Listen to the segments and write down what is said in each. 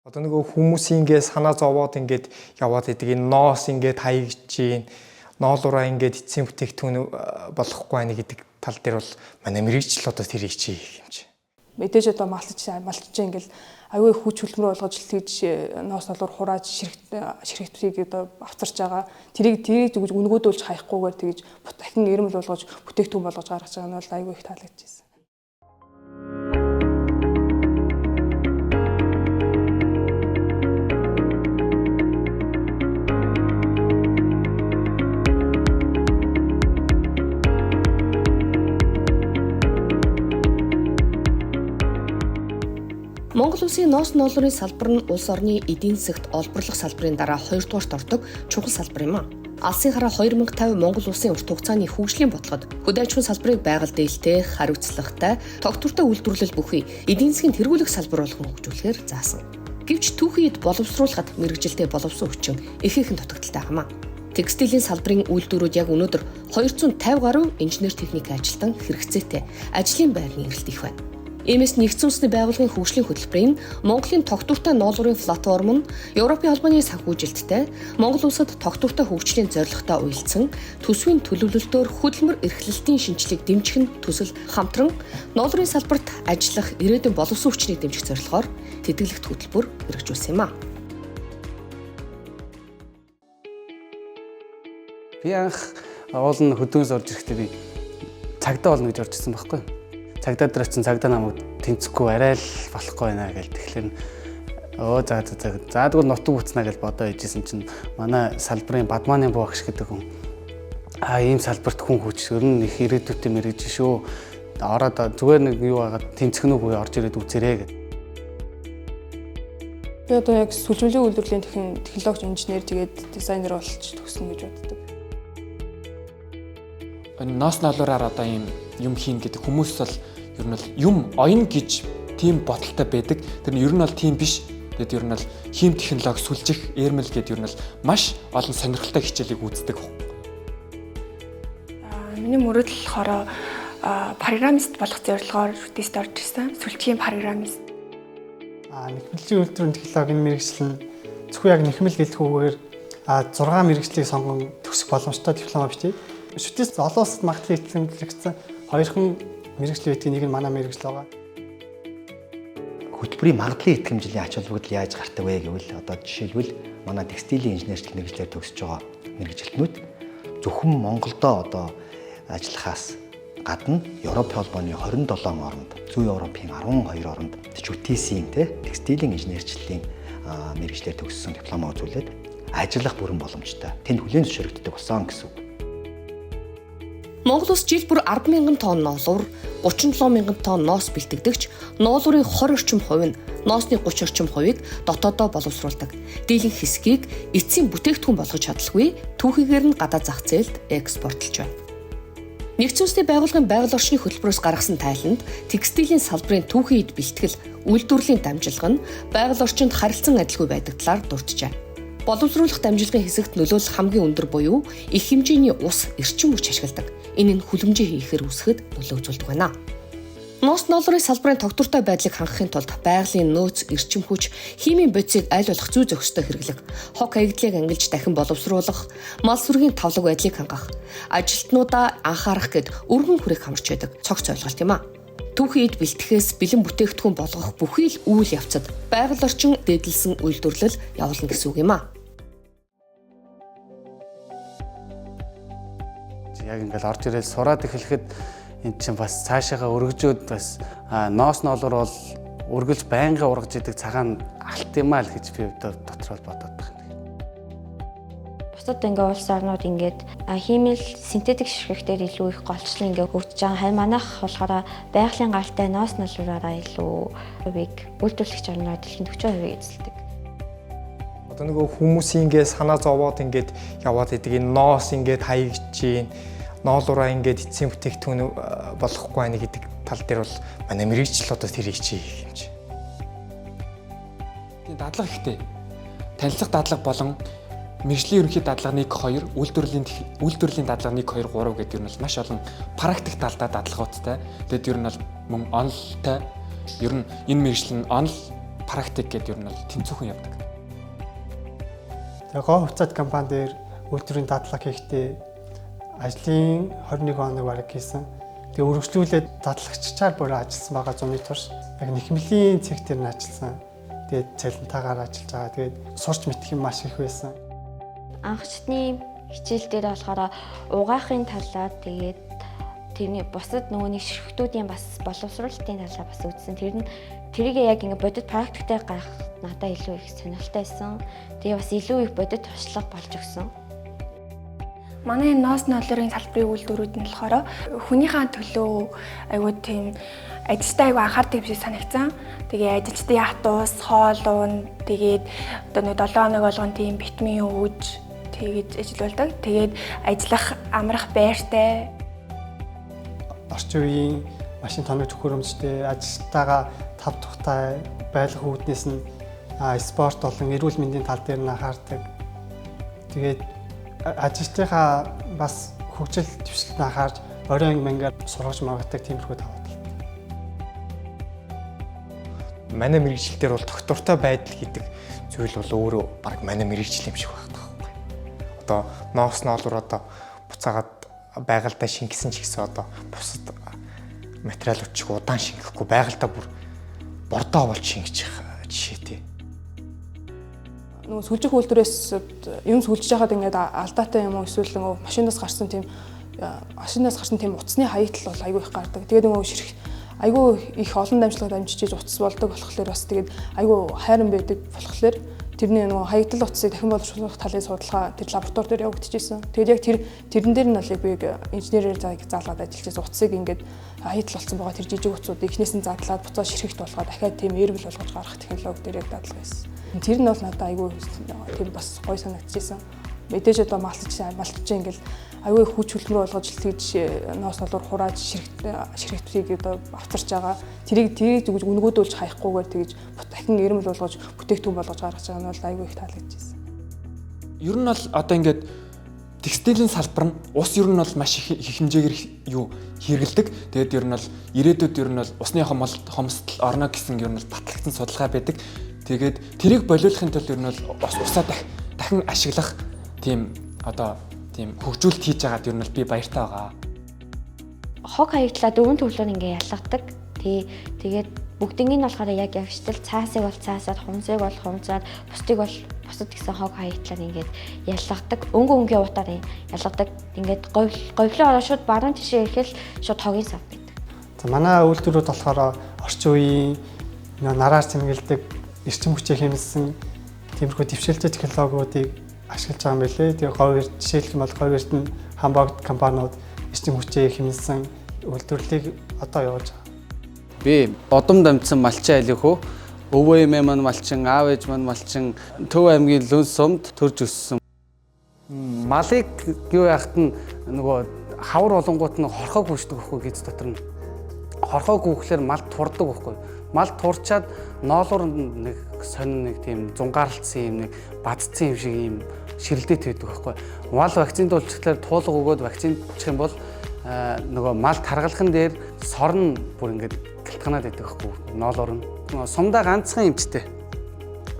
Одоо нөгөө хүмүүс ингээ санаа зовоод ингээд яваад идэг энэ ноос ингээд хаягдж гин ноолураа ингээд эцсийн бүтээгдэхүүн болохгүй байна гэдэг тал дээр бол манай мэрэгжил одоо тэрийг чи юм чи. Мэдээж одоо малтж ингээл аюу хүч хөдөлмөр болгож тэгж ноос ноолуур хурааж ширхтгийг одоо авцарч байгаа. Тэрийг зүгж үнгөөдүүлж хаяггүйгээр тэгж дахин ирмэл болгож бүтээгдэхүүн болгож гаргаж байгаа нь бол аюу их таалагдчихсэн. Монгол улсын ноос ноолуурын салбар нь улс орны эдийн засагт олборлох салбарын дараа 2 дугаарт ордог чухал салбар юм а. Алсын хараа 2050 Монгол улсын урт хугацааны хөгжлийн бодлогод хөдөө аж ахуйн салбарыг байгаль дээлтэй, хариуцлагатай, тогтвортой үйлдвэрлэл бүхий эдийн засгийн тэргүүлэх салбар болгон хөгжүүлэхээр заасан. Гэвч түүхийд боловсруулахад мэрэгжилтэй боловсон хүчин ихээхэн дутагдaltaй хамаа. Текстилийн салбарын үйлдвэрүүд яг өнөөдөр 250 гаруй инженер техник ажилтан хэрэгцээтэй ажлын байрны эрэлт их байна. Иймээс нэгдсэн улсны байгууллагын хөгжлийн хөтөлбөрийн Монголын тогтвортой ноолуурын платформ нь Европын холбооны санхүүжилттэй Монгол улсад тогтвортой хөгжлийн зорилготой уялдсан төсвийн төлөвлөлтөөр хөдөлмөр эрхлэлтийн шинжилгээг дэмжих нь төсөл хамтран ноолуурын салбарт ажиллах ирээдүйн боловсон хүчнийг дэмжих зорилгоор тэтгэлэгт хөтөлбөр хэрэгжүүлсэн юм а. Би анх уулын хөдөөс орж ирэхдээ би цагдаа болно гэж орж ирсэн байхгүй. Цагдаа дээр очсон цагдаа намайг тэнцэхгүй арай л болохгүй байна гэж тэгэхээр заадгүй нутаг буцнаа гэж бодоо ижсэн чинь манай салбарын Бадмааны багш гэдэг хүн ийм салбарт хүн хүч ер нь их ирээдүйтэй мэрэгж шүү. Ороод зүгээр нэг юу хагаад тэнцэх нүггүй орж ирээд үзээрэй гэв. Би одоо яг сүлжмөлийн үйлдвэрлэлийн технологи инженер тэгээд дизайнер болж төгснө гэж боддог. Ноос ноолуураар одоо ийм юм хийн гэдэг хүмүүс бол ер нь бол юм оён гэж тийм бодолтой байдаг. Тэр нь ер нь бол тийм биш. Тэгээд ер нь бол хийм технологи сүлжих, эрмэл гэдэг ер нь бол маш олон сонирхолтой хичээлийг үздэг. Миний мөрөдл болохоор программист болох зорилгоор тест орж ирсэн. Сүлжийн программист. Нэхмэлжийн үйлдвэрийн технологийн мэргэжил нь зөвхөн яг нэхмэл гэлтгүүгээр 6 мэргэжлийг сонгон төгсөх боломжтой диплом бичиж шүтээс олон улсад магтлан эзэмлэгдсэн 2хан мэргэжил байдгийг нэг нь манай мэргэжил байгаа. Хөтөлбөрийн магадлалын итгэмжлийн ач холбогдол яаж гардаг вэ гэвэл одоо жишээлбэл манай текстилийн инженерчлэг мэргэжлээр төгсөж байгаа мэргэжилтнүүд зөвхөн Монголдоо одоо ажиллахаас гадна Европын холбооны 27 оронд, Зүүн Европын 12 оронд ТÜТС-ийн текстилийн инженерчлэлийн мэргэжлээр төгссөн дипломоо үзүүлээд ажиллах бүрэн боломжтой. Тэнд хүлээн зөвшөөрөгддөг болсон гэсэн үг. Монгол улс жил бүр 10,000 тонн ноолуур, 37,000 тонн ноос бэлтгэдэгч, ноолуурын 20 орчим хувь нь ноосны 30 орчим хувийг дотоодоо боловсруулдаг. Дийлэнх хэсгийг эцсийн бүтээгдэхүүн болгож чадалгүй, түүхийгээр нь гадаад зах зээлд экспортлж байна. Нэгдсэн улсны байгууллагын байгаль орчны хөтөлбөрөөс гаргасан тайланд текстилийн салбарын түүхийд бэлтгэл, үйлдвэрлэлийн дамжуулга нь байгаль орчинд харилцан адилгүй байдаг талаар дурджээ. Боловсруулах дамжуулгын хэсэгт нөлөөлөл хамгийн өндөр буюу их хэмжээний ус, эрчим хүч ашигладаг. Энэ нь хүлэмжээ хийхээр үүсэхэд нөлөө үзүүлдэг байна. Ноос ноолуурын салбарын тогтвортой байдлыг хангахын тулд байгалийн нөөц, эрчим хүч, химийн бодисыг аль болох зүй зохистой хэрэглэх, хог хаягдлыг ангилж дахин боловсруулах, мал сүргийн тавлаг байдлыг хангах, ажилтнуудаа анхаарах гэд өргөн хүрээх хамарч байдаг цогц ойлголт юм а. Түүхийд бэлтгэхээс бэлэн бүтээгдэхүүн болгох бүхий л үйл явцад байгаль орчин дээдлсэн үйлдвэрлэл явуулна гэсэн үг юм а. Яг ингээл орж ирэл сураад эхлэхэд эн чинь бас цаашаага өргөжөөд бас ноос ноолуур бол өргөлж байнга ургаж идэг цагаан алт юм аа л гэж би дотроо бодоод байна. Бусад ингээ улс орнууд ингээд химэл синтетик ширхэгтэр илүү их голчлон ингээ хөгжиж байгаа. Харин манайх болохоор байгалийн галтай ноос ноолуураараа илүү хувийг үйлдвэрлэгч орноор дэлхийн 40% эзэлдэг. Одоо нөгөө хүмүүс ингээ санаа зовоод ингээд яваад идэг энэ ноос ингээд хаягдж гин ноолураа ингээд эцсийн бүтээгдэхүүн болохгүй байна гэдэг тал дээр бол манай мэрэгжил одоо тэрийг чи юм чи. Тийм дадлага ихтэй. Танилцах дадлага болон мэргэжлийн ерөнхий дадлага 1 2, үйлдвэрлэлийн дадлага 1 2 3 гэдэг нь бол маш олон практик талдаа дадлагуудтай. Тэгэд ер нь бол мөн онолтой. Ер нь энэ мэргэжил нь онол практик гэдэг ер нь бол тэнцвэрхэн явдаг. Тэгээ гоо хувьцаат компани дээр үйлдвэрийн дадлага хийхдээ ажлын 21 хоног бараг хийсэн. Тэгээ үргэлжлүүлээд дадлагччаар бүр ажилласан байгаа зуны турш яг нэхмэлийн цэг дээр нь ажилласан. Тэгээд цалинтаагаар ажиллаж байгаа. Тэгээд сурч мэдэх юм маш их байсан. Анхчны хичээл дээр болохоор угаахын талаар тэгээд тэрний бусад нөгөөний ширхтүүдийн бас боловсруулалтын талаар бас үзсэн. Тэрийг яг ингэ бодит практиктэй гарах надад илүү их сонирхолтой байсан. Тэгээ бас илүү их бодит туршлага болж өгсөн. Манай ноос ноолорын салбарын үйлдвэрүүд нь болохоор хүнийхээ төлөө айгүй тийм ажилтаа айгүй анхаардаг биш санагцсан. Тэгээ ажилчдын хатуус, хоол уун, тэгээд одоо 7 хоног болгон тийм витамин өгж тэгэж ажилладаг. Тэгээд ажиллах амрах байртай. Орчин үеийн машин тоног төхөөрөмжтэй ажилтаагаа тав тухтай байлгах үүднээс нь спорт болон эрүүл мэндийн тал дээр нь анхаардаг. Тэгээд ажилтныхаа бас хөгжил дэвшлэлд анхаарч оройн мянгаар сургаж магаддаг тиймэрхүү даваа тал. Манай мэрэгжил дээр бол доктортой байдал гэдэг зүйл бол өөрөө баг манай мэрэгжил юм шиг байна таахгүй. Одоо ноос ноолор одоо буцаагаад байгальдаа шингэсэн ч гэсэн одоо бусад материалууд ч удаан шингэхгүй байгальдаа бүр бордоо болж шингэж явах жишээ тий. Нөгөө сүлжих үйлдвэрээс юм сүлжиж байхад ингээд алдаатай юм уу эсвэл нөгөө машинаас гарсан тийм утасны хаягдал бол айгүй их гардаг. Тэгээд нөгөө ширх айгүй их олон дамжлагад амжиж утас болдог болохоор бас тэгээд айгүй хайран байдаг болохоор тэрний нөгөө хаягдал утсыг дахин боловсруулах талын судалгаа тэр лаборатори дээр явагдчихжээ. Тэгээд яг тэрэн дээр нь бол би инженерээр заалгаад ажиллаж байсан утсыг ингээд хаягдал болсон байгаа тэр жижиг утсуудыг эхнээс нь задлаад буцаа ширхэгт болгоод дахиад тийм эргэл болгож гаргах технологи дээр яг дадлага байсан. Тэр нь бол надад айгүй тийм бас гоё санагдчихсан. Мэдээж одоо малтж ингээл айгүй хүч хөдөлмөр болгож тэгж ноос ноолоор хурааж ширхэгтийг одоо авчирч байгаа. Тэрийг зүгж үнгүүдүүлж хаяггүйгээр тэгж дахин эрмэл болгож бүтээгдэхүүн болгож гаргаж байгаа нь бол айгүй их таалагдчихсан. Ер нь бол одоо ингээд текстилийн салбар нь ус ер нь бол маш их хэмжээгээр хэрэгэлдэг. Тэгээд ер нь бол ирээдүйд ер нь бол усны хомсдол орно гэсэн ер нь бол батлагдсан судалгаа байдаг. Тэгээд тэрийг болиулахын тулд ер нь бол усаа дахин ашиглах тийм хөгжүүлэлт хийж байгаад ер нь би баяртай байгаа. Хог хаягдлаа дөрвөн төрлөөр ингээ ялгадаг. Тэгээд бүгднийг нь болохоор яг явжтал цаасыг бол цаасаад, хумсыг бол хумсаад, бусдыг бол бусад гэсэн хог хаягдлаар ингээд ялгадаг. Өнгө утаар ялгадаг. Ингээд говьлын ороо шууд баруун тишээ ирэхэл шууд хогийн сав гэдэг. За манай үйлдвэрүүд болохоор орчин үеийн нараар цэмгэлдэг эрчим хүчээ хэмнэсэн тиймэрхүү дэвшилтэй технологиудыг ашиглаж байгаа юм билээ. Тэгээ говьд жишээлх юм бол говьд нь хамбогд компаниуд эрчим хүчээ хэмнэсэн үйлдвэрлэлийг одоо явуулж байгаа. Би одом дамжсан малчин айлх уу? Өвөө эмээ маань малчин, аав ээж маань малчин, Төв аймгийн Лүнс сумд төрж өссөн. Малыг юу яахт нь нөгөө хавар болонгууд нь хорхоо гүйждэг байхгүй гэж дотор нь. Хорхоо гүйхлээр мал турдаг байхгүй. Мал турчаад ноолуур нэг сонин нэг тийм зунгаарлцсан юм нэг бадцсан юм шиг юм ширэлдээд байдаг байхгүй. Мал вакцинд уулзчихлаар туулга өгөөд вакцинчих юм бол нөгөө мал таргалхан дээр сорн бүр ингээд гэлтганаад байдаг байхгүй. Ноолуур нь сумдаа ганцхан эмчтэй.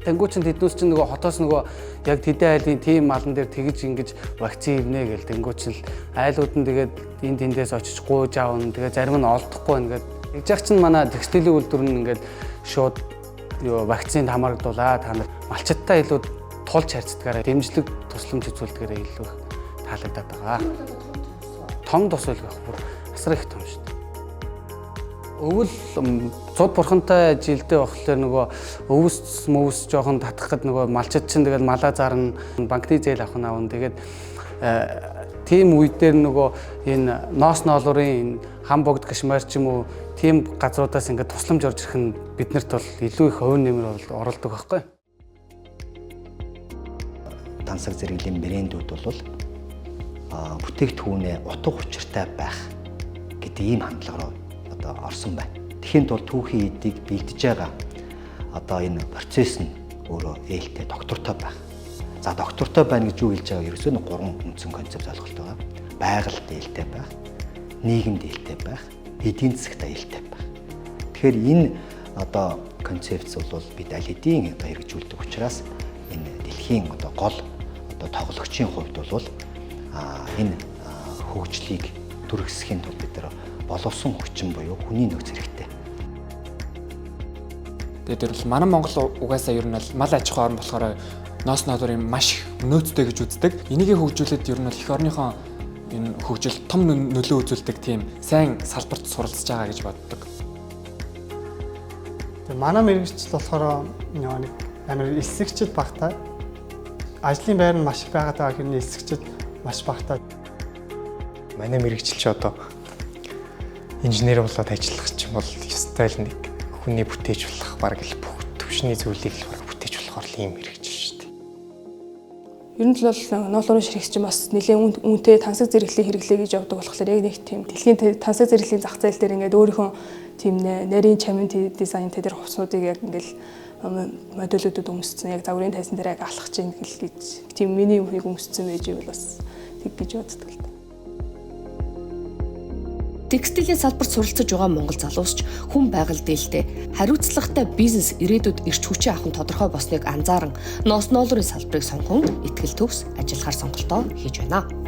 Тэнгүү чин тэднүүс чин нөгөө хотоос нөгөө яг тэдэн айлын тийм малан дээр тэгж ингэж вакцин ивнэ гэл тэнгүү чин айлууд нь тэгээд энд тэндээс очиж гууж аавна. Тэгээд зарим нь олдохгүй ингээд тэгж яах чинь манай текстилийн үйлдвэр нь ингээд шууд вакцинд хамрагдуулаад та нар малчттай илүү тулж харьцдагаараа дэмжлэг тусламж үзүүлдэгээрээ илүү их таалагдаад байгаа. Том тус байлгах бүр асар их том шүү дээ. Өвөл цуд бурхантай жилдээ болохоор нөгөө өвс жоохон татахад нөгөө малчид чинь тэгэл малаа зарна, банкны зээл авах наавн тэгээд тийм үед дээр нөгөө энэ ноос ноолорын хам богд кашмар ч юм уу тийм газруудаас ингээд тусламж орж ирэх нь биднэрт бол илүү их хувь нэмэр оролдог байхгүй. Тансаг зэрэглэлийн брэндүүд бол бүтээгдэхүүнээ утга учиртай байх гэдэг ийм хандлага руу одоо орсон байна. Тэгэхэд бол түүхийн эдийг бэлдэж байгаа одоо энэ процесс нь өөрөө ээлтэй доктортой байх. За доктортой байна гэж юу хэлж байгаа ерөөсөө нэг гурван үндсэн концепт ойлголт байгаа. Байгальд ээлтэй байх, нийгэмд ээлтэй байх, эдийн засагт ээлтэй байх. Тэгэхээр энэ одоо концепц бол бид аль хэдийн одоо хэрэгжүүлдэг учраас энэ дэлхийн одоо гол одоо тоглогчийн хувьд бол энэ хөгжлийг түргэсхийн тулд бид нар боловсон хүчин буюу хүний нөөц хэрэгтэй. Тэгээд бол манай Монгол угаасаа ер нь бол мал аж ахуй орн болохоор ноос ноолорын маш их нөөцтэй гэж үздэг. Энийг хөгжүүлээд ер нь бол эх орныхоо энэ хөгжилд том нөлөө үзүүлдэг тийм сайн салбарт суралцж байгаа гэж боддог. Тэгээ манай мэрэгчл болохоор нэг амар элсэгчд багтаа ажлын байр нь маш их байгаад байгаа хэрнээ элсэгчд маш багтаа. Манай мэрэгчлч одоо инженер болоод ажиллах ч юм бол ёстой л нэг хүний бүтээж болох бараг л бүх төвшний зүйлийг л бараг бүтээж болохоор л ийм мэрэгчл шүү дээ. Ер нь л бол ноолуурын ширхэгч чинь бас нэлээд үнэтэй тансаг зэрэглэлийн хэрэглээ гэж явдаг болохоор яг нэг тийм дэлхийн тансаг зэрэглэлийн зах зээл дээр ингээд өөрийнхөө тийм нарийн чамин дизайн тэр хувцсуудыг яг ингээд модулуудад өмссөн яг загварын тайсан дээр яг алхаж ийн гэж тийм миний үхийг өмссөн байж ивэл бас тэг гэж боддог л. Текстилийн салбарт суралцж байгаа монгол залуус ч хүн байгаль дээлтэй хариуцлагатай бизнес ирээдүйд эрч хүчээ авах нь тодорхой босныг анзааран ноос ноолорын салбарыг сонгон итгэл төгс ажиллахаар сонголтоо хийж байна.